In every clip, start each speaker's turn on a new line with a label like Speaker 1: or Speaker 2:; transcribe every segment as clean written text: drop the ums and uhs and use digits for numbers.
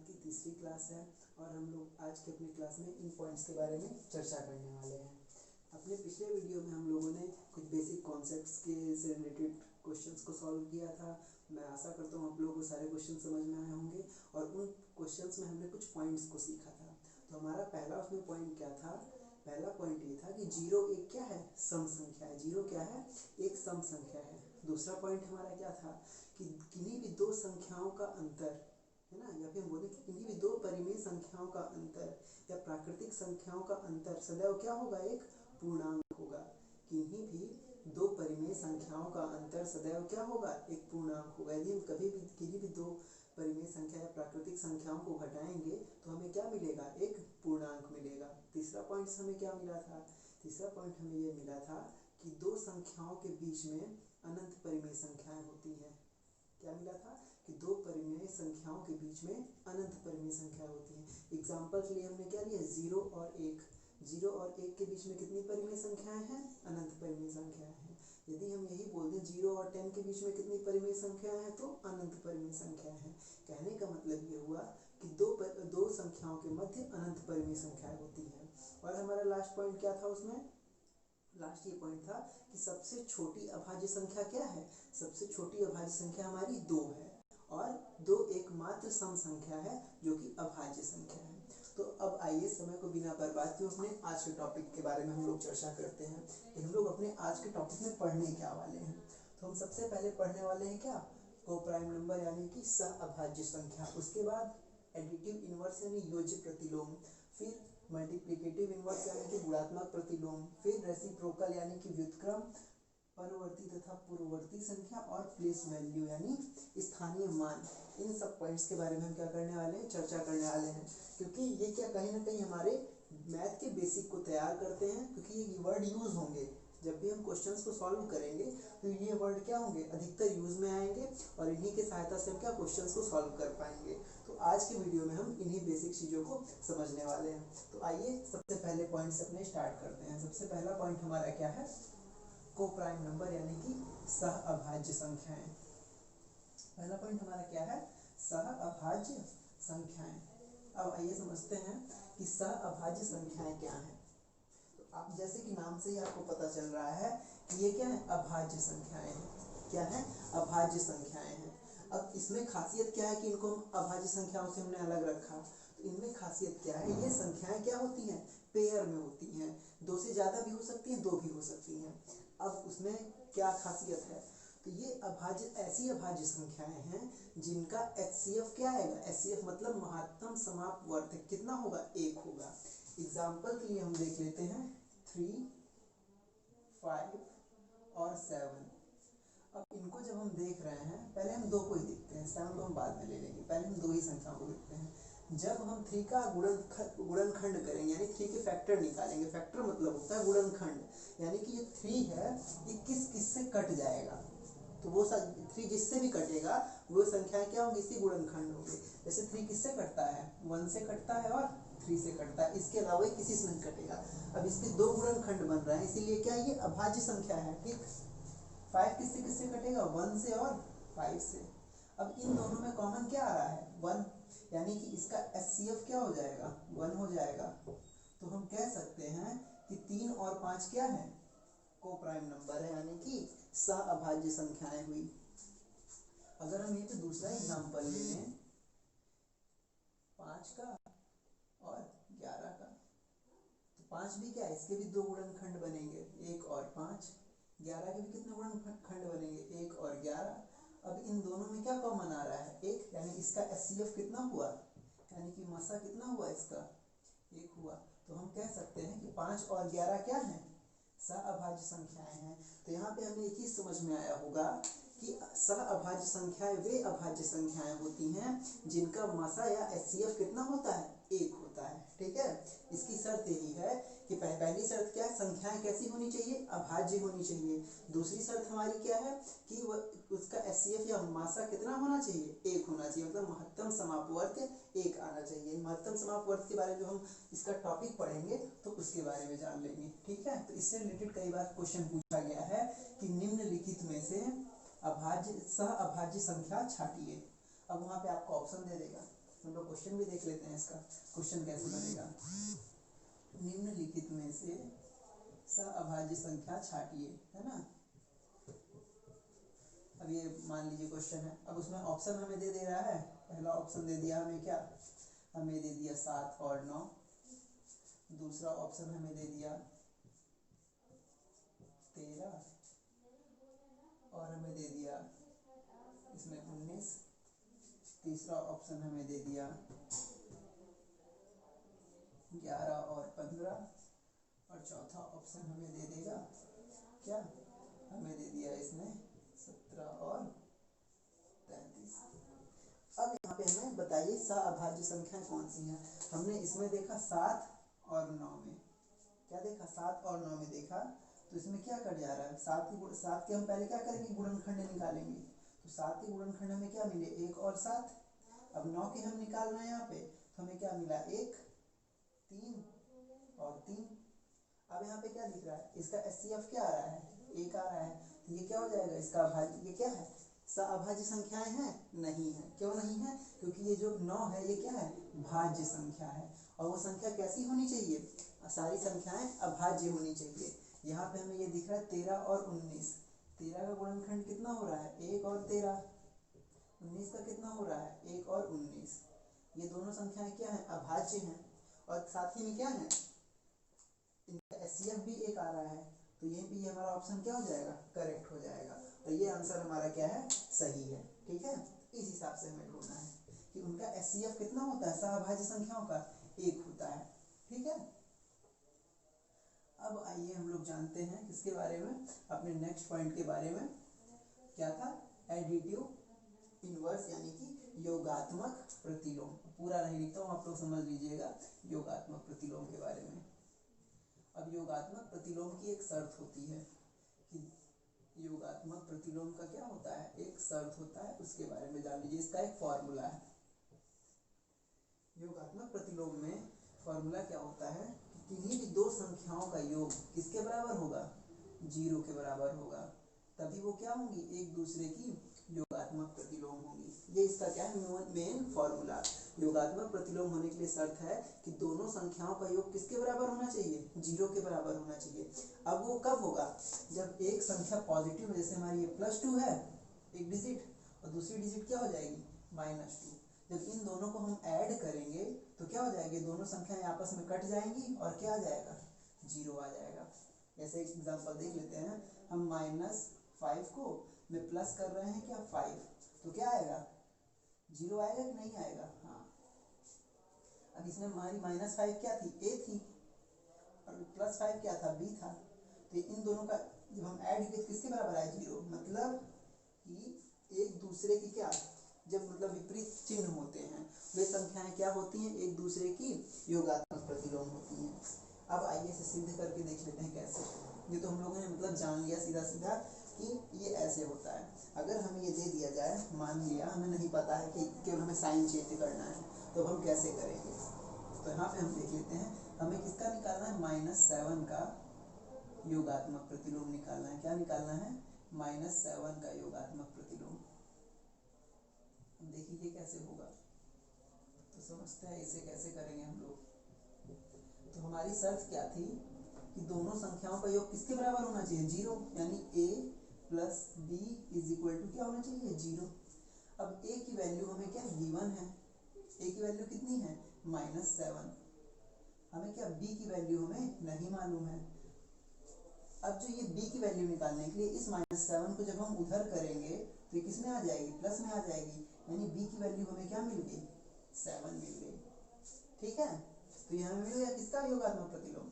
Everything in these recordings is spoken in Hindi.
Speaker 1: मैथ की तीसरी क्लास है और हम लोग आज के अपनी क्लास में इन पॉइंट्स के बारे में चर्चा करने वाले हैं। अपने पिछले वीडियो में हम लोगों ने कुछ बेसिक कॉन्सेप्ट्स के से रिलेटेड क्वेश्चंस को सॉल्व किया था। मैं आशा करता हूँ आप लोगों को सारे क्वेश्चन समझ में आए होंगे और उन क्वेश्चंस में हमने कुछ पॉइंट्स को सीखा था। तो हमारा पहला उसमें पॉइंट क्या था? पहला पॉइंट ये था कि जीरो एक क्या है? सम संख्या है। जीरो क्या है? एक सम संख्या है। दूसरा पॉइंट हमारा क्या था कि किन्हीं भी दो संख्याओं का अंतर है ना, या फिर बोले कि किन्हीं भी दो परिमेय संख्याओं का अंतर या प्राकृतिक संख्याओं का अंतर सदैव क्या होगा? एक पूर्णांक होगा। किन्हीं भी दो परिमेय संख्याओं का अंतर सदैव क्या होगा? एक पूर्णांक होगा। यदि हम कभी भी किन्हीं भी दो परिमेय संख्या या प्राकृतिक संख्याओं को घटाएंगे तो हमें क्या मिलेगा? एक पूर्णांक मिलेगा। तीसरा पॉइंट हमें क्या मिला था? तीसरा पॉइंट हमें ये मिला था कि दो संख्याओं के बीच में अनंत परिमेय संख्याएं होती हैं। क्या मिला था? कि दो परिमेय संख्याओं के बीच में अनंत परिमेय संख्या होती है। एग्जाम्पल के लिए हमने क्या लिया? 0 और 1। 0 और 1 के बीच में कितनी परिमेय संख्याएं हैं? अनंत परिमेय संख्याएं हैं। यदि हम यही बोल दें 0 और 10 के बीच में कितनी परिमेय संख्याएं हैं, तो अनंत परिमेय संख्याएं हैं। कहने का मतलब ये हुआ कि दो संख्याओं के मध्य अनंत परिमेय संख्याएं होती है। और हमारा लास्ट पॉइंट क्या था? उसमें लास्ट ये पॉइंट था कि सबसे छोटी अभाज्य संख्या क्या है? सबसे छोटी अभाज्य संख्या हमारी 2 है और 2 एकमात्र सम संख्या है जो कि अभाज्य संख्या है। तो अब आइए समय को बिना बर्बाद किए अपने आज के टॉपिक के बारे में हम लोग चर्चा करते हैं कि हम लोग अपने आज के टॉपिक में पढ़ने क्या वाले हैं। तो हम सबसे पहले पढ़ने वाले हैं क्या? को प्राइम नंबर यानी कि सहअभाज्य संख्या। उसके बाद एडिटिव इनवर्स यानी योज्य प्रतिलोम, फिर मल्टीप्लिकेटिव इनवर्स यानी कि गुणात्मक प्रतिलोम, फिर रेसिप्रोकल यानी कि व्युत्क्रम, परवर्ती तथा पूर्ववर्ती संख्या और प्लेस वैल्यू यानी स्थानीय मान। इन सब पॉइंट्स के बारे में हम क्या करने वाले हैं? चर्चा करने वाले हैं, क्योंकि ये क्या कहीं ना कहीं हमारे मैथ के बेसिक को तैयार करते हैं। क्योंकि ये वर्ड यूज होंगे जब भी हम क्वेश्चंस को सॉल्व करेंगे तो ये वर्ड क्या होंगे? अधिकतर यूज में आएंगे और इन्हीं की सहायता से हम क्या क्वेश्चंस को सॉल्व कर पाएंगे। तो आज के वीडियो में हम इन्हीं बेसिक चीज़ों को समझने वाले हैं। तो आइए सबसे पहले पॉइंट से अपने स्टार्ट करते हैं। सबसे पहला पॉइंट हमारा क्या है? को प्राइम नंबर यानी कि सहअभाज्य संख्याएं। पहला पॉइंट हमारा क्या है? सहअभाज्य संख्याएं। अब आइए समझते हैं कि सहअभाज्य संख्याएं क्या हैं। तो आप जैसे कि नाम से ही आपको पता चल रहा है कि ये क्या है? अभाज्य संख्याएं हैं। क्या है? अभाज्य संख्याएं हैं। अब इसमें खासियत क्या है कि इनको हम अभाज्य संख्याओं से हमने अलग रखा। तो इनमें खासियत क्या है? ये संख्याएं क्या होती हैं? पेयर में होती हैं। 2 से ज्यादा भी हो सकती हैं, 2 भी हो सकती हैं। अब उसमें क्या खासियत है? तो ये ऐसी अभाज्य संख्याएं हैं जिनका HCF क्या है? HCF मतलब महत्तम समापवर्त कितना होगा? 1 होगा। एग्जाम्पल के लिए हम देख लेते हैं 3, 5 और 7। अब इनको जब हम देख रहे हैं, पहले हम 2 को ही देखते हैं, 7 को हम बाद में ले लेंगे। पहले हम 2 ही संख्याओं को देखते हैं। जब हम 3 का गुणनखंड करेंगे यानी 3 के फैक्टर निकालेंगे। फैक्टर मतलब होता है गुणनखंड, यानी कि ये 3 है, ये किस से कट जाएगा। तो वो 3 जिससे भी कटेगा वो संख्याएं क्या होंगी? इसी गुणनखंड होंगे। जैसे 3 किससे कटता है? 1 से कटता है और 3 से कटता है। इसके अलावा किसी से नहीं कटेगा। अब इसके 2 गुणनखंड बन रहे हैं, इसीलिए क्या ये अभाज्य संख्या है। ठीक, 5 किससे कटेगा? 1 से और 5 से। अब इन दोनों में कॉमन क्या आ रहा है? 1, यानी कि इसका HCF क्या हो जाएगा? 1 हो जाएगा। तो हम कह सकते हैं कि 3 और 5 क्या है? को प्राइम नंबर है, यानी कि सहअभाज्य संख्याएं हुई। अगर हम ये पे दूसरा एग्जांपल ले लें 5 का और 11 का, तो 5 भी क्या है? इसके भी 2 गुणनखंड बनेंगे, 1 और 5। 11 के भी कितने गुणनखंड बनेंगे? 1 और 11। अब इन दोनों में क्या कॉमन आ रहा है? 1, यानी इसका HCF कितना हुआ? यानी कि मसा कितना हुआ? इसका 1 हुआ। तो हम कह सकते हैं कि 5 और 11 क्या है? सहअभाज्य संख्याएं हैं। तो यहाँ पे हमें एक ही समझ में आया होगा कि सहअभाज्य संख्याएं वे अभाज्य संख्याएं होती हैं जिनका मसा या HCF कितना होता है? 1 होता है। ठीक है, इसकी शर्त यही है कि पहली शर्त क्या है? संख्याएं कैसी होनी चाहिए? अभाज्य होनी चाहिए। दूसरी शर्त हमारी क्या है कि उसका HCF या मासा कितना होना चाहिए? 1 होना चाहिए। मतलब महत्तम समापवर्त 1 आना चाहिए। महत्तम समापवर्त के बारे में जो हम इसका टॉपिक पढ़ेंगे तो उसके बारे में जान लेंगे। ठीक है, तो इससे रिलेटेड कई बार क्वेश्चन पूछा गया है कि निम्नलिखित में से सहअभाज्य संख्या छांटिए। अब वहां पे आपको ऑप्शन दे देगा हम लोग क्वेश्चन भी देख लेते हैं इसका। क्वेश्चन कैसे बनेगा, निम्नलिखित में से सअभाज्य संख्या छांटिए, है ना। अब ये मान लीजिए क्वेश्चन है, अब उसमें ऑप्शन हमें दे रहा है। पहला ऑप्शन दे दिया हमें क्या, हमें दे दिया 7 और 9। दूसरा ऑप्शन हमें दे दिया 13 और हमें दे दिया इसमें 19। तीसरा ऑप्शन हमें दे दिया 11 और 15 और चौथा ऑप्शन हमें दे देगा क्या, हमें दे दिया इसमें 17 और 33। अब यहाँ पे हमें बताइए सअभाज्य संख्या कौन सी है। हमने इसमें देखा 7 और 9 में, क्या देखा, 7 और 9 में देखा, तो इसमें क्या कट जा रहा है, 7 के हम पहले क्या करेंगे, गुणनखंड निकालेंगे। तो 7 के गुणनखंड में क्या मिले, 1 और 7। अब 9 के हम निकाल रहे हैं यहाँ पे, तो हमें क्या मिला, 1 3 और 3। अब यहाँ पे क्या दिख रहा है, इसका एचसीएफ क्या आ रहा है, 1 आ रहा है। तो ये क्या हो जाएगा, इसका अभाज्य, ये क्या है, सअभाज्य संख्याएं हैं, नहीं है। क्यों नहीं है, क्योंकि ये जो 9 है ये क्या है, भाज्य संख्या है। और वो संख्या कैसी होनी चाहिए, सारी संख्याएं अभाज्य होनी चाहिए। यहाँ पे हमें ये दिख रहा है 13 और 19। 13 का गुणनखंड कितना हो रहा है, 1 और 13। 19 का कितना हो रहा है, 1 और 19। ये दोनों संख्याएं क्या है, अभाज्य हैं। और साथ ही में क्या है, इनका एचसीएफ भी 1 आ रहा है। तो यहीं पे ये हमारा ऑप्शन क्या हो जाएगा, करेक्ट हो जाएगा। तो ये आंसर हमारा क्या है, सही है। ठीक है, इस हिसाब से हमें ढूंढना है कि उनका एचसीएफ कितना होता है, सअभाज्य संख्याओं का 1 होता है। ठीक है, अब आइए हम लोग जानते हैं किसके बारे में, अपने नेक्स्ट पॉइंट के बारे में। क्या था, एडिटिव इनवर्स यानी कि योगात्मक प्रतिलोम। पूरा नहीं लिखता हूँ, आप लोग समझ लीजिएगा योगात्मक प्रतिलोम के बारे में। अब योगात्मक प्रतिलोम की एक शर्त होती है कि योगात्मक प्रतिलोम का क्या होता है, एक शर्त होता है, उसके बारे में जान लीजिए। इसका एक फॉर्मूला है। योगात्मक प्रतिलोम में फॉर्मूला क्या होता है कि किन्हीं भी दो संख्याओं का योग किसके बराबर होगा, 0 के बराबर होगा। तभी वो क्या होंगी, एक दूसरे की योगात्मक प्रतिलोम होंगी। ये इसका क्या है, मेन फॉर्मूला। योगात्मक प्रतिलोम होने के लिए शर्त है कि दोनों संख्याओं का योग किसके बराबर होना चाहिए, 0 के बराबर होना चाहिए। अब वो कब होगा, जब एक संख्या पॉजिटिव है, जैसे हमारी ये +2 है एक डिजिट, और दूसरी डिजिट क्या हो जाएगी, -2। जब इन दोनों को हम ऐड करेंगे तो क्या हो जाएगी, दोनों संख्याएं आपस में कट जाएंगी और क्या आ जाएगा, 0 आ जाएगा। जैसे एक एग्जांपल देख लेते हैं, हम -5 को में प्लस कर रहे हैं क्या, 5, तो क्या आएगा, 0 आएगा कि नहीं आएगा। हाँ, अब इसमें हमारी -5 क्या थी, a थी, और +5 क्या था, b था। तो इन दोनों का जब हम ऐड किए तो किसके बराबर आया, 0। मतलब कि एक दूसरे की क्या, जब मतलब विपरीत चिन्ह होते हैं वे संख्याएं क्या होती हैं, एक दूसरे की योगात्मक प्रतिलोम होती हैं। अब आइए इसे सिद्ध करके देख लेते हैं कैसे। ये तो हम लोगों ने मतलब जान लिया सीधा सीधा कि ये ऐसे होता है। अगर हमें ये दे दिया जाए, मान लिया हमें नहीं पता है कि केवल हमें साइन चेंज करना है, तो हम कैसे करेंगे। तो यहाँ पे हम देख लेते हैं, हमें किसका निकालना है, -7 का योगात्मक प्रतिलोम निकालना है। क्या निकालना है, -7 का योगात्मक प्रतिलोम। देखिए कैसे होगा, तो समझते हैं इसे कैसे करेंगे हम लोग। तो हमारी शर्त क्या थी कि दोनों संख्याओं का योग किसके बराबर होना चाहिए, 0, यानी a + b = क्या होना चाहिए, 0। अब a की वैल्यू हमें क्या, v1 है, a की वैल्यू कितनी है, -7। हमें क्या, b की वैल्यू हमें नहीं मालूम है। अब जो ये b की वैल्यू निकालने के लिए इस -7 को जब हम उधर करेंगे तो ये किस में आ जाएगी, प्लस में आ जाएगी, यानी b की वैल्यू हमें क्या मिल गई, 7 मिल गई। ठीक है, तो यहाँ मिल गया किसका योगात्मक प्रतिलोम,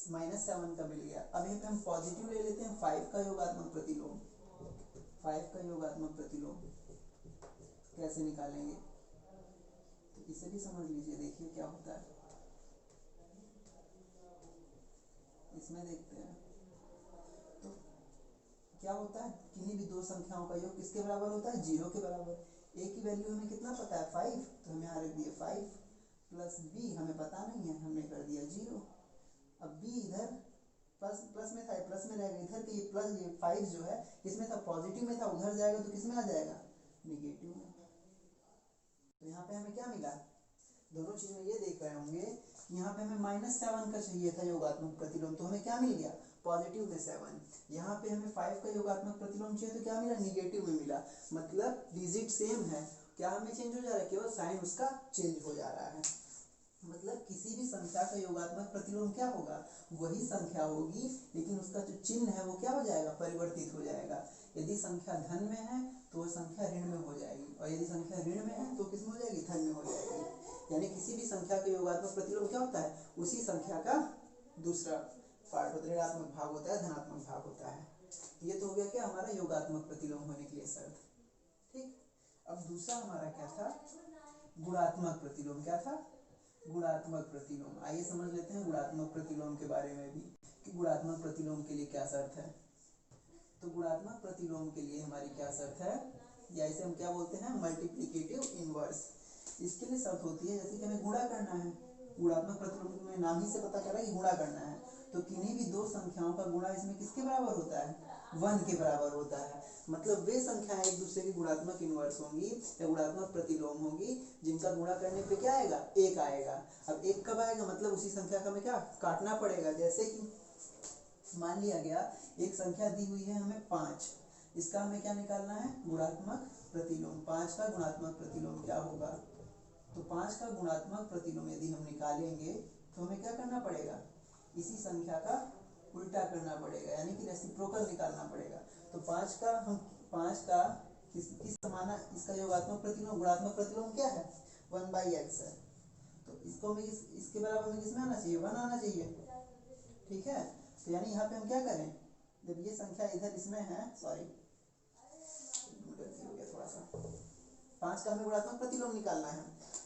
Speaker 1: -7 का मिल गया। अब यहाँ पे हम पॉजिटिव ले लेते हैं, 5 का योगात्मक प्रतिलोम। 5 का योगात्मक प्रतिलोम कैसे निकालेंगे, तो इसे भी समझ लीजिए। देखिए क्या होता है, इसमें देखते हैं। तो क्या होता है, किन्हीं भी दो संख्याओं का योग किसके बराबर होता है, 0 के बराबर। a की वैल्यू हमें कितना पता है, 5, तो हमें यहाँ रख दिए 5, प्लस b हमें पता नहीं है, हमने कर दिया 0। अब b इधर प्लस में था, प्लस में रहेगा, इधर के ये प्लस, ये 5 जो है इसमें था पॉजिटिव में था, उधर जाएगा तो किस में आ जाएगा, निगेटिव में। तो यहाँ पे हमें क्या मिला, दोनों चीज में ये देख रहे होंगे कि यहाँ पे हमें -7 का चाहिए था योगात्मक प्रतिलोम, तो हमें क्या मिल गया, पॉजिटिव में 7। यहाँ पे हमें 5 का योगात्मक प्रतिलोम चाहिए, तो क्या मिला, निगेटिव में मिला। मतलब डिजिट सेम है, क्या हमें चेंज हो जा रहा है, केवल साइन उसका चेंज हो जा रहा है। मतलब किसी भी संख्या का योगात्मक प्रतिलोम क्या होगा, वही संख्या होगी, लेकिन उसका जो चिन्ह है वो क्या हो जाएगा, परिवर्तित हो जाएगा। यदि संख्या धन में है तो वह संख्या ऋण में हो जाएगी, और यदि संख्या ऋण में है तो किस में हो जाएगी, धन में हो जाएगी। यानी किसी भी संख्या का योगात्मक प्रतिलोम क्या होता है, उसी संख्या का दूसरा पार्ट होता है, ऋणात्मक भाग होता है, धनात्मक भाग होता है। ये तो हो गया क्या, हमारा योगात्मक प्रतिलोम होने के लिए शर्त। ठीक, अब दूसरा हमारा क्या था, गुणात्मक प्रतिलोम। क्या था, गुणात्मक प्रतिलोम। आइए समझ लेते हैं गुणात्मक प्रतिलोम के बारे में भी, कि गुणात्मक प्रतिलोम के लिए क्या शर्त है। तो गुणात्मक प्रतिलोम के लिए हमारी क्या शर्त है, या इसे हम क्या बोलते हैं, मल्टीप्लिकेटिव इनवर्स। इसके लिए शर्त होती है जैसे कि हमें गुणा करना है, गुणात्मक प्रतिलोम में नाम ही से पता चला कि गुणा करना है, तो किन्हीं भी दो संख्याओं का गुणा इसमें किसके बराबर होता है, 1 के बराबर होता है। मतलब वे संख्याएं एक दूसरे की गुणात्मक इनवर्स होंगी या गुणात्मक प्रतिलोम होंगी जिनका गुणा करने पे क्या आएगा, 1 आएगा। अब 1 कब आएगा, मतलब उसी संख्या का हमें क्या काटना पड़ेगा। जैसे कि मान लिया गया एक संख्या दी हुई है हमें 5, इसका हमें क्या निकालना है, गुणात्मक प्रतिलोम। 5 का गुणात्मक प्रतिलोम क्या होगा, तो 5 का गुणात्मक प्रतिलोम यदि हम निकालेंगे तो हमें क्या करना पड़ेगा, इसी संख्या का उल्टा करना पड़ेगा, यानी कि रेसिप्रोकल निकालना पड़ेगा। तो 5 का किस समाना, इसका योगात्मक प्रतिलोम, गुणात्मक प्रतिलोम क्या है, 1/x है। तो इसको हमें इसके बराबर में किसमें आना चाहिए, 1 आना चाहिए। ठीक है, तो यानी यहाँ पे हम क्या करें, जब ये संख्या इधर इसमें है, सॉरी गलती हो गया थोड़ा सा, 5 का हमें गुणात्मक प्रतिलोम निकालना है,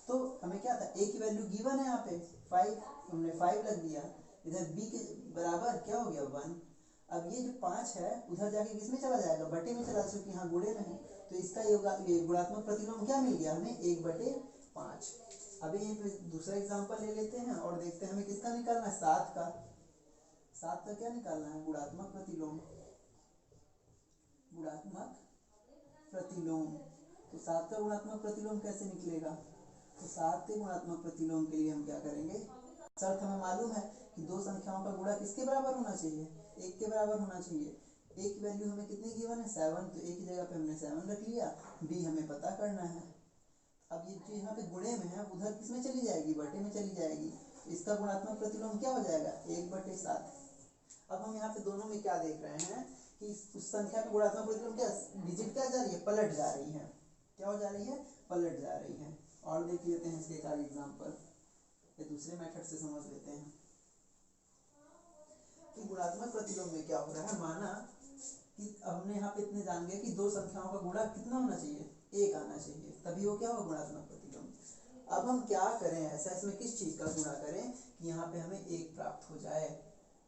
Speaker 1: तो हमें क्या था, a की वैल्यू गिवन है यहाँ पे 5, हमने 5 लग दिया, इधर b के बराबर क्या हो गया 1। अब ये जो 5 है उधर जाके किसमें चला जाएगा, बटे में चला, क्योंकि यहाँ गुणे में है, तो इसका गुणात्मक प्रतिलोम क्या मिल गया हमें, 1/5। अभी यहीं पे दूसरा एग्जाम्पल ले लेते हैं और देखते हैं हमें किसका निकालना है, 7 का। 7 का क्या निकालना है, गुणात्मक प्रतिलोम, गुणात्मक प्रतिलोम। तो 7 का गुणात्मक प्रतिलोम कैसे निकलेगा, तो 7 के गुणात्मक प्रतिलोम के लिए हम क्या करेंगे, शर्त हमें मालूम है कि दो संख्याओं का गुणा किसके बराबर होना चाहिए, 1 के बराबर होना चाहिए। a की वैल्यू हमें कितनी गिवन है, 7, तो a की जगह पे हमने 7 रख लिया, b हमें पता करना है। अब ये जो यहाँ पे गुणे में है उधर किसमें चली जाएगी, बटे में चली जाएगी, इसका गुणात्मक प्रतिलोम क्या हो जाएगा, 1/7। अब हम यहाँ पे दोनों में क्या देख रहे हैं कि उस संख्या का गुणात्मक प्रतिलोम क्या, डिजिट क्या जा रही है, पलट जा रही है, क्या हो जा रही है, पलट जा रही है। और देख लेते हैं इसके एक आध एग्जांपल, ये दूसरे मेथड से समझ लेते हैं कि गुणात्मक प्रतिलोम में क्या हो रहा है। माना कि हमने यहाँ पे इतने जान गए कि दो संख्याओं का गुणा कितना होना चाहिए, 1 आना चाहिए, तभी वो क्या होगा, गुणात्मक प्रतिलोम। अब हम क्या करें ऐसा, इसमें किस चीज का गुणा करें कि यहाँ पे हमें 1 प्राप्त हो जाए,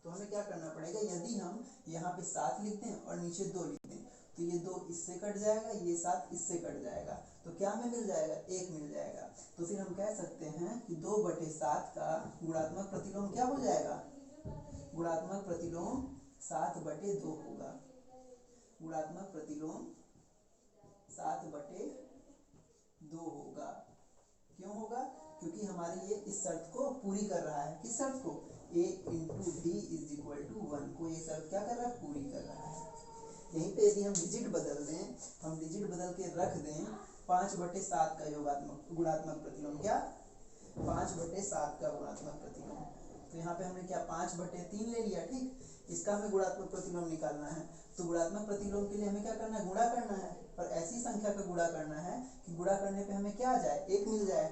Speaker 1: तो हमें क्या करना पड़ेगा, यदि हम यहाँ पे 7 लिख दें और नीचे 2 लिख दें, तो ये 2 इससे कट जाएगा, ये 7 इससे कट जाएगा, तो क्या हमें मिल जाएगा, 1 मिल जाएगा। तो फिर हम कह सकते हैं कि 2/7 का गुणात्मक प्रतिलोम क्या हो जाएगा, गुणात्मक प्रतिलोम 7/2 होगा। गुणात्मक प्रतिलोम 7/2 होगा। क्यों होगा, क्योंकि हमारी ये इस शर्त को पूरी कर रहा है, किस शर्त को, a × d = 1 को ये शर्त क्या कर रहा है, पूरी कर रहा है। यहीं पे यदि हम डिजिट बदल दें, हम डिजिट बदल के रख दें 5/7 का योगात्मक गुणात्मक प्रतिलोम, क्या 5/7 का गुणात्मक प्रतिलोम, तो यहाँ पे हमने क्या 5/3 ले लिया। ठीक, इसका हमें गुणात्मक प्रतिलोम निकालना है, तो गुणात्मक प्रतिलोम के लिए हमें क्या करना है, गुणा करना है, और ऐसी संख्या का गुणा करना है कि गुणा करने पे हमें क्या आ जाए, 1 मिल जाए।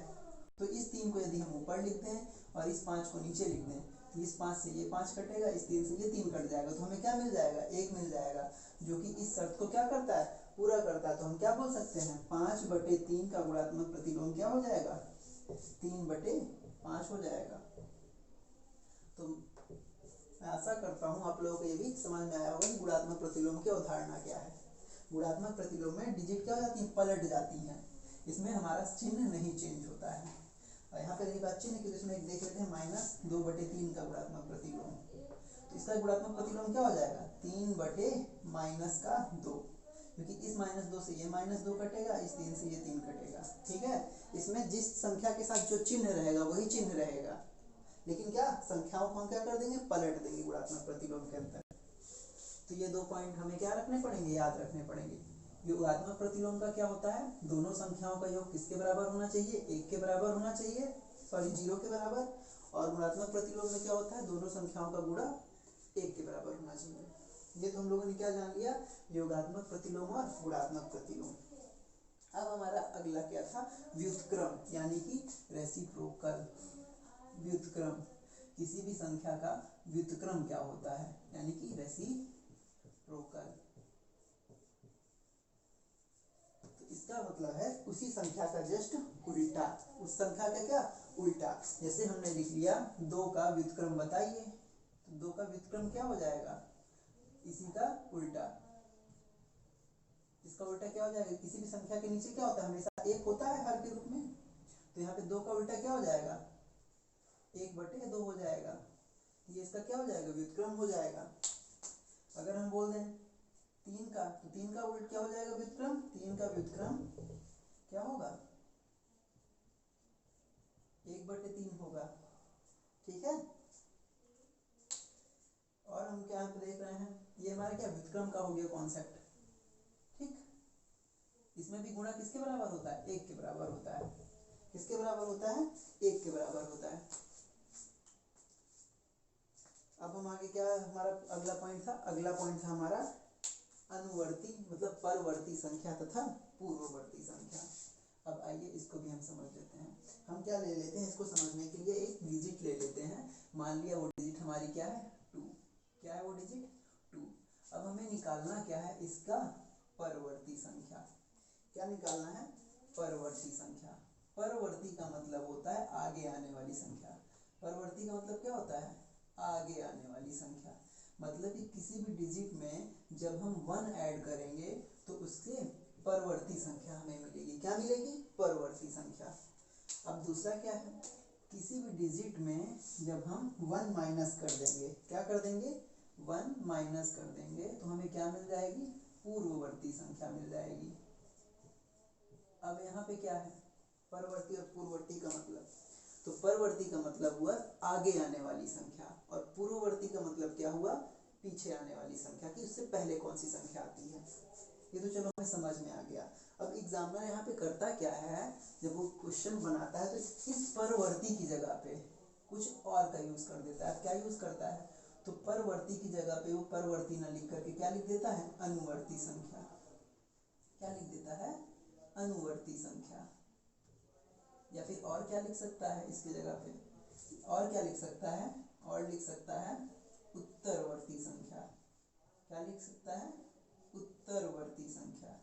Speaker 1: तो इस 3 को यदि हम ऊपर लिख दें और इस 5 को नीचे लिख दें, तो इस 5 से ये 5 कटेगा, इस 3 से ये 3 कट जाएगा, तो हमें क्या मिल जाएगा, 1 मिल जाएगा, जो कि इस शर्त को क्या करता है, पूरा करता है। तो हम क्या बोल सकते हैं, 5/3 का गुणात्मक प्रतिलोम क्या हो जाएगा, 3/5 हो जाएगा। तो मैं आशा करता हूँ आप लोगों को ये भी समझ में आया होगा कि गुणात्मक प्रतिलोम की अवधारणा क्या है। गुणात्मक प्रतिलोम में डिजिट क्या हो जाती है, पलट जाती हैं, इसमें हमारा चिन्ह नहीं चेंज होता है। और यहाँ पे रही बात चिन्ह की, तो इसमें एक देख लेते हैं -2/3 का गुणात्मक प्रतिलोम, तो इसका गुणात्मक प्रतिलोम क्या हो जाएगा, 3/-2, क्योंकि इस -2 से ये -2 कटेगा, इस 3 से ये 3 कटेगा। ठीक है, इसमें जिस संख्या के साथ जो चिन्ह रहेगा वही चिन्ह रहेगा, लेकिन क्या संख्याओं को हम क्या कर देंगे, पलट देंगे गुणात्मक प्रतिलोम के अंदर। तो ये 2 पॉइंट हमें क्या रखने पड़ेंगे, याद रखने पड़ेंगे। योगात्मक प्रतिलोम का क्या होता है, दोनों संख्याओं का योग किसके बराबर होना चाहिए, 1 के बराबर होना चाहिए, सॉरी 0 के बराबर। और गुणात्मक प्रतिलोम में क्या होता है, दोनों संख्याओं का गुणा 1 के बराबर होना चाहिए। ये तो हम लोगों ने क्या जान लिया, योगात्मक प्रतिलोम और गुणात्मक प्रतिलोम। अब हमारा अगला क्या था, व्युत्क्रम, यानी कि रेसिप्रोकल। व्युत्क्रम, किसी भी संख्या का व्युत्क्रम क्या होता है, यानी कि रेसिप्रोकल। तो इसका मतलब है उसी संख्या का जस्ट उल्टा, उस संख्या का क्या उल्टा। जैसे हमने लिख लिया 2 का व्युत्क्रम बताइए, तो 2 का व्युत्क्रम क्या हो जाएगा, इसी का उल्टा। इसका उल्टा क्या हो जाएगा, किसी भी संख्या के नीचे क्या होता है, हमेशा 1 होता है हर के रूप में। तो यहाँ पे 2 का उल्टा क्या हो जाएगा, 1/2 हो जाएगा। ये इसका क्या हो जाएगा, व्युत्क्रम हो जाएगा। अगर हम बोल दें 3 का, तो 3 का उल्टा क्या हो जाएगा, व्युत्क्रम। 3 का व्युत्क्रम क्या होगा, 1/3 होगा। ठीक है, और हम क्या देख रहे हैं, ये हमारा क्या व्युत्क्रम का हो गया कॉन्सेप्ट। ठीक, इसमें भी गुणा किसके बराबर होता है, 1 के बराबर होता है। किसके बराबर होता है, 1 के बराबर होता है। अब हम आगे क्या, हमारा अगला पॉइंट था, अगला पॉइंट था हमारा अनुवर्ती मतलब परवर्ती संख्या तथा पूर्ववर्ती संख्या। अब आइए इसको भी हम समझ लेते हैं। हम क्या ले लेते हैं, इसको समझने के लिए एक डिजिट ले लेते हैं। मान लिया वो डिजिट हमारी क्या है, 2। क्या है वो डिजिट, 2। अब हमें निकालना क्या है, इसका परवर्ती संख्या। क्या निकालना है, परवर्ती संख्या। परवर्ती का मतलब होता है आगे आने वाली संख्या। परवर्ती का मतलब क्या होता है, आगे आने वाली संख्या। मतलब कि किसी भी डिजिट में जब हम 1 ऐड करेंगे तो उससे परवर्ती संख्या हमें मिलेगी। क्या मिलेगी, परवर्ती संख्या। अब दूसरा क्या है, किसी भी डिजिट में जब हम 1 माइनस कर देंगे, क्या कर देंगे, 1 माइनस कर देंगे, तो हमें क्या मिल जाएगी, पूर्ववर्ती संख्या मिल जाएगी। अब यहाँ पे क्या है, परवर्ती और पूर्ववर्ती का मतलब, तो परवर्ती का मतलब हुआ आगे आने वाली संख्या, और पूर्ववर्ती का मतलब क्या हुआ, पीछे आने वाली संख्या, कि उससे पहले कौन सी संख्या आती है। ये तो चलो हमें समझ में आ गया। अब एग्जामिनर यहाँ पे करता क्या है, जब वो क्वेश्चन बनाता है तो इस परवर्ती की जगह पे कुछ और का यूज कर देता है। क्या यूज करता है, तो परवर्ती की जगह पे वो परवर्ती ना लिख करके क्या लिख देता है, अनुवर्ती संख्या। क्या लिख देता है, अनुवर्ती संख्या। या फिर और क्या लिख सकता है इसकी जगह पे, और क्या लिख सकता है, और लिख सकता है उत्तरवर्ती संख्या। क्या लिख सकता है, उत्तरवर्ती संख्या।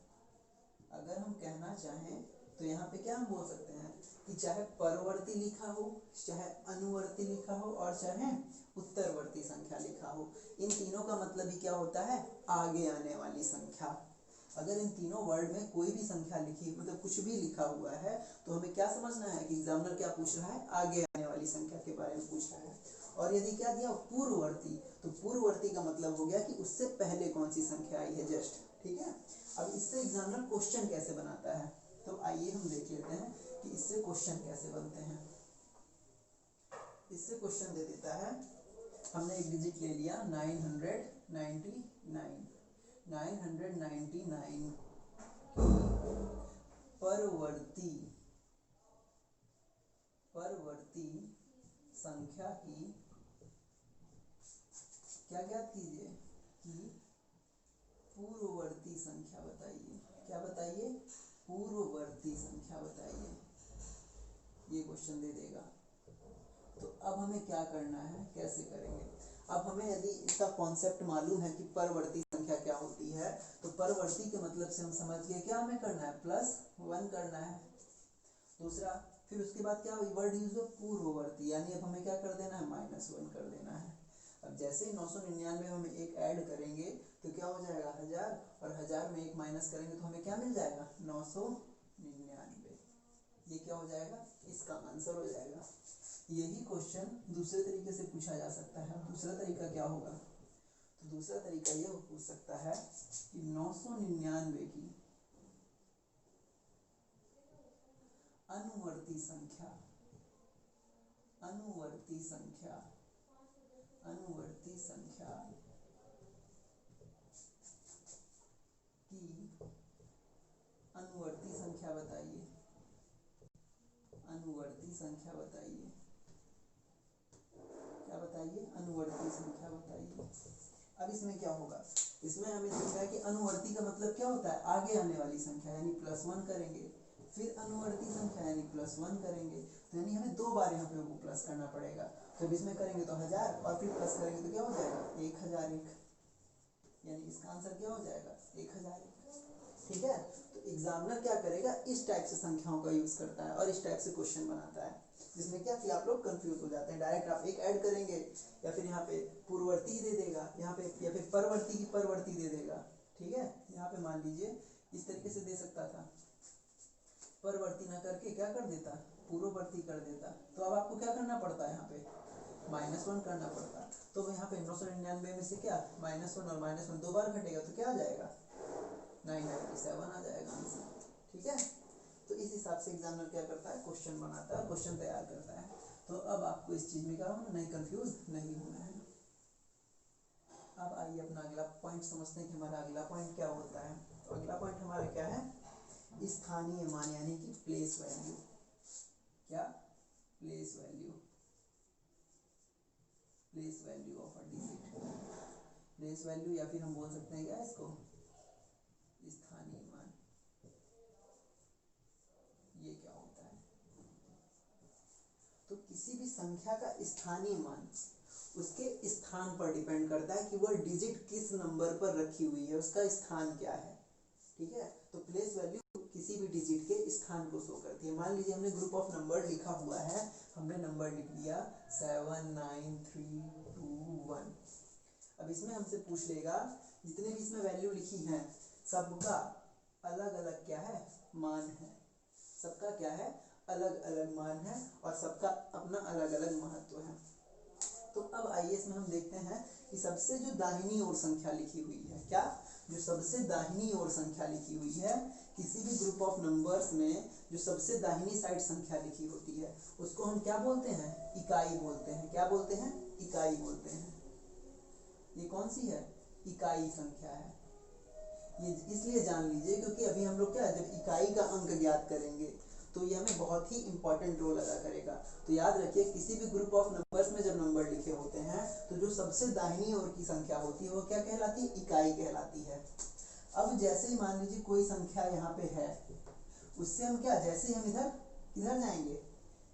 Speaker 1: अगर हम कहना चाहें तो यहाँ पे क्या हम बोल सकते हैं कि चाहे परवर्ती लिखा हो, चाहे अनुवर्ती लिखा हो, और चाहे उत्तरवर्ती संख्या लिखा हो, इन तीनों का मतलब ही क्या होता है, आगे आने वाली संख्या। अगर इन तीनों वर्ड में कोई भी संख्या लिखी, मतलब कुछ भी लिखा हुआ है, तो हमें क्या समझना है कि एग्जामिनर क्या पूछ रहा है, आगे आने वाली संख्या के बारे में पूछ रहा है। और यदि क्या दिया पूर्ववर्ती, तो पूर्ववर्ती का मतलब हो गया कि उससे पहले कौन सी संख्या आई है जस्ट। ठीक है, अब इससे एग्जामिनर क्वेश्चन कैसे बनाता है, तो आइए हम देख लेते हैं कि इससे क्वेश्चन कैसे बनते हैं। इससे क्वेश्चन दे देता है, हमने एक डिजिट ले लिया 999 परवर्ती संख्या की क्या ज्ञात कीजिए, कि पूर्ववर्ती संख्या बताइए। क्या बताइए, पूर्ववर्ती संख्या बताइए। ये क्वेश्चन दे देगा। तो अब हमें क्या करना है, कैसे करेंगे। अब हमें यदि इसका कॉन्सेप्ट मालूम है कि परवर्ती संख्या क्या होती है, तो परवर्ती के मतलब से हम समझ गए क्या हमें करना है, +1 करना है। दूसरा, फिर उसके बाद क्या वर्ड यूज हो, पूर्ववर्ती, यानी अब हमें क्या कर देना है, -1 कर देना है। अब जैसे ही 999 में 1 ऐड करेंगे तो क्या हो जाएगा 1000, और 1000 में 1 माइनस करेंगे तो हमें क्या मिल जाएगा, 999। ये क्या हो जाएगा, इसका आंसर हो जाएगा। यही क्वेश्चन दूसरे तरीके से पूछा जा सकता है। दूसरा तरीका क्या होगा, तो दूसरा तरीका ये पूछ सकता है कि 999 की अनुवर्ती संख्या अनुवर्ती संख्या अनुवर्ती संख्या की अनुवर्ती संख्या बताइए, अनुवर्ती संख्या बताइए, क्या बताइए, अनुवर्ती संख्या बताइए। अब इसमें क्या होगा, इसमें हमें दिख रहा है कि अनुवर्ती का मतलब क्या होता है, आगे आने वाली संख्या, यानी +1 करेंगे, फिर अनुवर्ती संख्या यानी +1 करेंगे, तो यानी हमें 2 बार यहाँ पे वो प्लस करना पड़ेगा। तो इसमें करेंगे तो 1000 और फिर प्लस करेंगे तो क्या हो जाएगा 1001, यानी इसका आंसर क्या हो जाएगा 1001। ठीक है, तो एग्जामिनर क्या करेगा, इस टाइप से संख्याओं का यूज करता है और इस टाइप से क्वेश्चन बनाता है, जिसमें क्या कि आप लोग कंफ्यूज हो जाते हैं। डायरेक्ट आप एक ऐड करेंगे या फिर यहाँ पे पूर्ववर्ती दे देगा यहाँ पे, या फिर परवर्ती की परवर्ती दे देगा। ठीक है, यहाँ पे मान लीजिए इस तरीके से दे सकता था, परवर्ती ना करके क्या कर देता, पूर्ववर्ती कर देता। तो अब आपको क्या करना पड़ता है, यहाँ पे -1 करना पड़ता। तो यहाँ पे 999 में से क्या -1 और -1 2 बार घटेगा तो क्या आ जाएगा 997 आ जाएगा आंसर। ठीक है, तो इस हिसाब से एग्जामिनर क्या करता है, क्वेश्चन बनाता है, क्वेश्चन तैयार करता है। तो अब आपको इस चीज में क्या होना, नहीं कंफ्यूज नहीं होना है। अब आइए अपना अगला पॉइंट समझते हैं कि हमारा अगला पॉइंट क्या होता है। तो अगला पॉइंट हमारा क्या है, स्थानीय मान यानी कि प्लेस वैल्यू। क्या, place value, place value of a digit, place value, या फिर हम बोल सकते हैं क्या इसको, स्थानीय मान। ये क्या होता है, तो किसी भी संख्या का स्थानीय मान उसके स्थान पर डिपेंड करता है कि वह डिजिट किस नंबर पर रखी हुई है, उसका स्थान क्या है। ठीक है, तो प्लेस वैल्यू किसी भी डिजिट के स्थान को शो करती है। मान लीजिए हमने ग्रुप ऑफ नंबर लिखा हुआ है, हमने नंबर लिख दिया 7 9 3 2 1। अब इसमें हमसे पूछ लेगा जितने भी इसमें वैल्यू लिखी हैं सबका अलग अलग क्या है, मान है, सबका क्या है, अलग अलग मान है और सबका अपना अलग अलग महत्व है। तो अब आइए इसमें हम देखते हैं कि सबसे जो दाहिनी ओर संख्या लिखी हुई है, क्या, जो सबसे दाहिनी ओर संख्या लिखी हुई है, किसी भी ग्रुप ऑफ नंबर्स में जो सबसे दाहिनी साइड संख्या लिखी होती है उसको हम क्या बोलते हैं, इकाई बोलते हैं। क्या बोलते हैं, इकाई बोलते हैं। ये कौन सी है, इकाई संख्या है। ये इसलिए जान लीजिए क्योंकि अभी हम लोग क्या, जब इकाई का अंक ज्ञात करेंगे तो ये हमें बहुत ही इंपॉर्टेंट रोल अदा करेगा। तो याद रखिए किसी भी ग्रुप ऑफ नंबर्स में जब नंबर लिखे होते हैं तो जो सबसे दाहिनी ओर की संख्या होती है वो क्या कहलाती है, इकाई कहलाती है। अब जैसे ही मान लीजिए कोई संख्या यहाँ पे है, उससे हम क्या, जैसे ही हम इधर जाएंगे,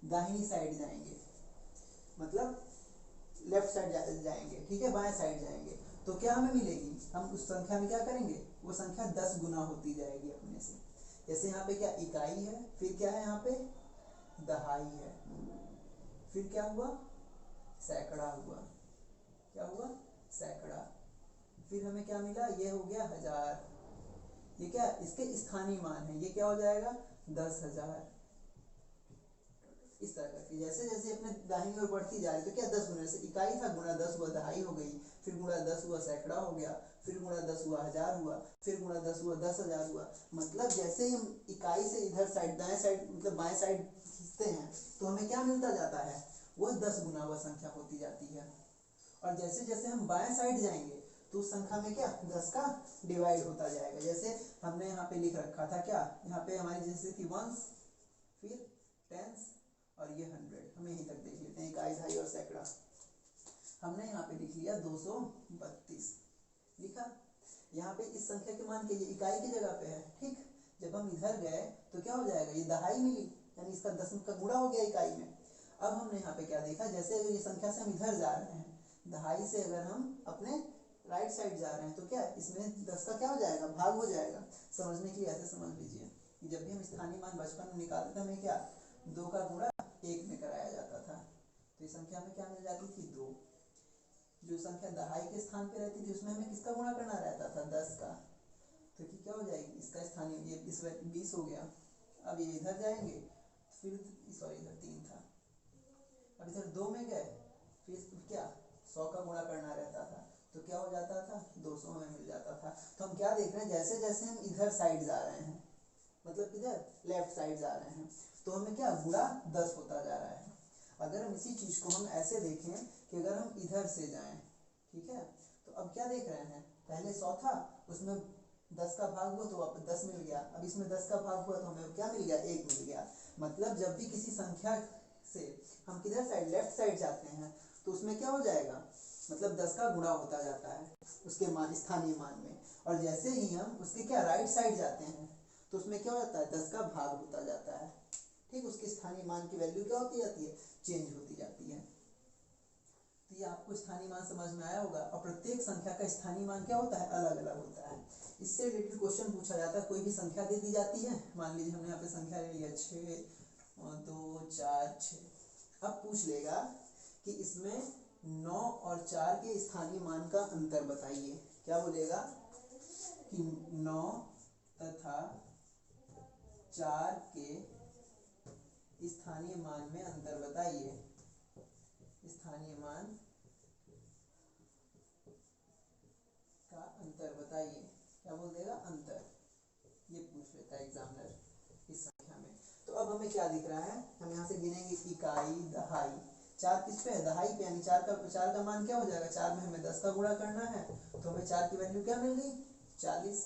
Speaker 1: दाहिनी साइड जाएंगे, मतलब लेफ्ट साइड जाएंगे, ठीक है, बाएं साइड जाएंगे, तो क्या हमें मिलेगी, हम उस संख्या में क्या करेंगे, वो संख्या 10 गुना होती जाएगी अपने से। जैसे यहाँ पे क्या इकाई है, फिर क्या है यहाँ पे दहाई है, फिर क्या हुआ सैकड़ा हुआ, क्या हुआ सैकड़ा, फिर हमें क्या मिला, ये हो गया 1000। ये क्या, इसके स्थानीय मान है, ये क्या हो जाएगा 10,000। इस तरह करके जैसे जैसे अपने दाहिनी ओर बढ़ती जा रही तो क्या 10 गुना से इकाई था, गुना 10 हुआ दहाई हो गई, फिर गुना 10 हुआ सैकड़ा हो गया, फिर गुना 10 हुआ 1000 हुआ, फिर गुना 10 हुआ 10,000 हुआ। मतलब जैसे ही हम इकाई से इधर साइड दाएं साइड मतलब बाएं साइड खींचते हैं तो हमें क्या मिलता जाता है, वह 10 गुना वह संख्या होती जाती है। और जैसे जैसे हम बाएं साइड जाएंगे तो उस संख्या में क्या 10 का डिवाइड होता जाएगा। जैसे हमने यहाँ पे लिख रखा था क्या, यहाँ पे हमारी जैसे थी वंस, फिर टेंस और ये 100, हमें यहीं तक देख लेते हैं, इकाई दहाई और सैकड़ा। हमने यहाँ पे लिख लिया 232 लिखा, यहाँ पे इस संख्या के मान के ये इकाई की जगह पे है। ठीक, जब हम इधर गए तो क्या हो जाएगा, ये दहाई मिली, यानी इसका 10 का गुणा हो गया इकाई में। अब हमने यहाँ पे क्या देखा, जैसे अगर ये संख्या से हम इधर जा रहे हैं, दहाई से अगर हम अपने राइट साइड जा रहे हैं तो क्या इसमें 10 का क्या हो जाएगा, भाग हो जाएगा। समझने के लिए ऐसे समझ लीजिए कि जब भी हम स्थानीय मान बचपन में निकालते थे हमें क्या 2 का गुणा 1 में कराया जाता था, तो इस संख्या में क्या मिल जाती थी 2। जो संख्या दहाई के स्थान पे रहती थी उसमें हमें किसका गुणा करना रहता था 10 का, तो क्या हो जाएगी इसका स्थानीय, ये इस 20 हो गया। अब ये इधर जाएंगे, फिर सॉरी इधर 3 था, अब इधर 2 में गए, फिर क्या 100 का गुणा करना रहता था,
Speaker 2: तो क्या हो जाता था, 200 में मिल जाता था। तो हम क्या देख रहे हैं, जैसे जैसे हम इधर साइड जा रहे हैं, मतलब इधर लेफ्ट साइड जा रहे हैं, तो हमें क्या गुणा 10 होता जा रहा है। अगर हम इसी चीज को हम ऐसे देखें कि अगर हम इधर से जाएं, ठीक है, तो अब क्या देख रहे हैं, पहले 100 था, उसमें 10 का भाग हुआ तो वापस 10 मिल गया, अब इसमें 10 का भाग हुआ तो हमें क्या मिल गया, 1 मिल गया। मतलब जब भी किसी संख्या से हम किधर साइड, लेफ्ट साइड जाते हैं, तो उसमें क्या हो जाएगा, मतलब 10 का गुणा होता जाता है उसके मान, स्थानीय मान में। और जैसे ही हम उसके क्या राइट साइड जाते हैं, तो उसमें क्या होता है, 10 का भाग होता जाता है। ठीक, उसकी स्थानीय मान की वैल्यू क्या होती जाती है, चेंज होती जाती है। तो ये आपको स्थानीय मान समझ में आया होगा। और प्रत्येक संख्या का स्थानीय मान क्या होता है, अलग अलग होता है। इससे रिलेटेड क्वेश्चन पूछा जाता है, कोई भी संख्या दे दी जाती है, मान लीजिए हमने यहाँ पे संख्या ले लिया 6 2 4 6। अब पूछ लेगा कि इसमें 9 और 4 के स्थानीय मान का अंतर बताइए। क्या बोलेगा कि 9 तथा 4 के स्थानीय मान में अंतर बताइए। स्थानीय मान का अंतर बताइए, क्या बोल देगा, अंतर। ये पूछ लेता है एग्जामिनर इस संख्या में। तो अब हमें क्या दिख रहा है, हम यहाँ से गिनेंगे इकाई, दहाई। 4 किस पे है, दहाई पे, यानी 4 का मान क्या हो जाएगा, 4 में हमें 10 का गुणा करना है, तो हमें 4 की वैल्यू क्या मिल गई, 40।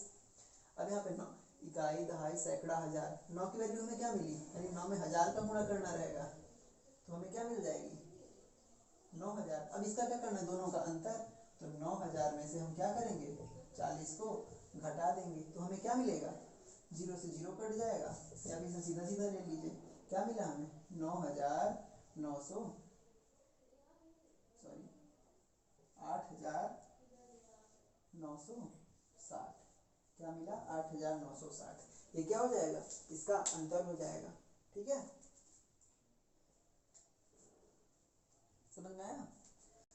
Speaker 2: अब यहाँ पे 9 इकाई, दहाई, सैकड़ा, हजार, 9 की वैल्यू हमें क्या मिली, यानी 9 में 1000 का गुणा करना रहेगा, तो हमें क्या मिल जाएगी, 9000। अब इसका क्या करना है, दोनों का अंतर, तो 9000 में से हम क्या करेंगे, 40 को घटा देंगे, तो हमें क्या मिलेगा, 0 से 0 कट जाएगा, या फिर सीधा सीधा ले लीजिए, क्या मिला हमें, 8900 सॉरी 8960। क्या मिला, 8960। ये क्या हो जाएगा, इसका अंतर हो जाएगा। ठीक है, समझ में आया।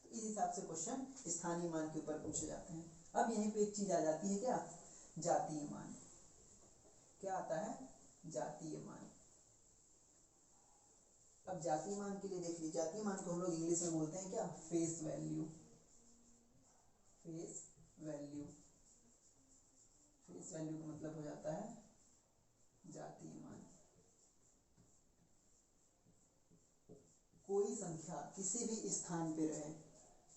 Speaker 2: तो इस हिसाब से क्वेश्चन स्थानीय मान के ऊपर पूछे जाते हैं। अब यहीं पे एक चीज आ जाती है, क्या, जातीय मान। क्या आता है, जातीय मान। अब जातीय मान के लिए देख लीजिए, जातीय मान को हम लोग इंग्लिश में बोलते हैं क्या, face value. Face value, face value का मतलब हो जाता है जातीय मान। कोई संख्या किसी भी स्थान पे रहे,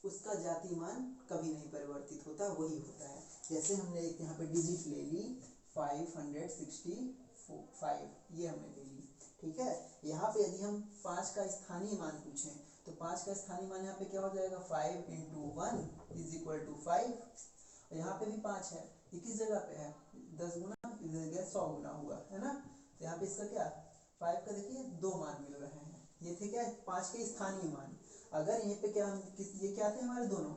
Speaker 2: उसका जातीय मान कभी नहीं परिवर्तित होता, वही होता है। जैसे हमने एक यहाँ पे डिजिट ले ली 565, ये हमने ले ली, ठीक है। यहाँ पे यदि हम 5 का स्थानीय मान पूछें, तो 5 का स्थानीय मान यहाँ पे क्या हो जाएगा, 5 × 1 = 5। और यहाँ पे भी 5 है, ये किस जगह पे है, 10 गुना, इधर गया 100 गुना हुआ है ना। तो यहाँ पे इसका क्या, 5 का देखिए 2 मान मिल रहे हैं, ये थे क्या, 5 के स्थानीय मान। अगर यहाँ पे क्या, ये क्या थे, हमारे दोनों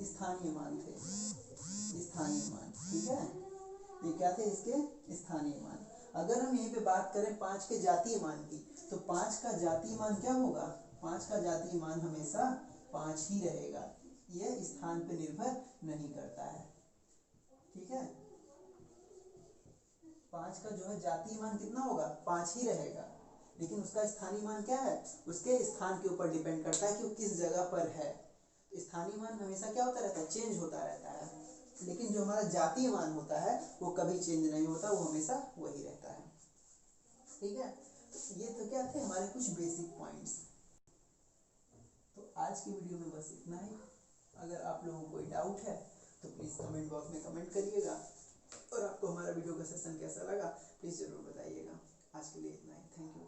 Speaker 2: स्थानीय मान थे, स्थानीय मान, ठीक है, ये क्या थे, इसके स्थानीय मान। अगर हम यहीं पे बात करें 5 के जातीय मान की, तो 5 का जातीय मान क्या होगा, 5 का जातीय मान हमेशा 5 ही रहेगा, यह स्थान पे निर्भर नहीं करता है। ठीक है, 5 का जो है जातीय मान कितना होगा, 5 ही रहेगा, लेकिन उसका स्थानीय मान क्या है, उसके स्थान के ऊपर डिपेंड करता है कि वो किस जगह पर है। स्थानीय मान हमेशा क्या होता रहता है, चेंज होता रहता है, लेकिन जो हमारा जातीय मान होता है वो कभी चेंज नहीं होता, वो हमेशा वही रहता है। ठीक है, तो ये तो क्या थे हमारे कुछ बेसिक पॉइंट्स। तो आज की वीडियो में बस इतना ही। अगर आप लोगों को कोई डाउट है तो प्लीज़ कमेंट बॉक्स में कमेंट करिएगा, और आपको हमारा वीडियो का सेशन कैसा लगा प्लीज़ ज़रूर बताइएगा। आज के लिए इतना ही, थैंक यू।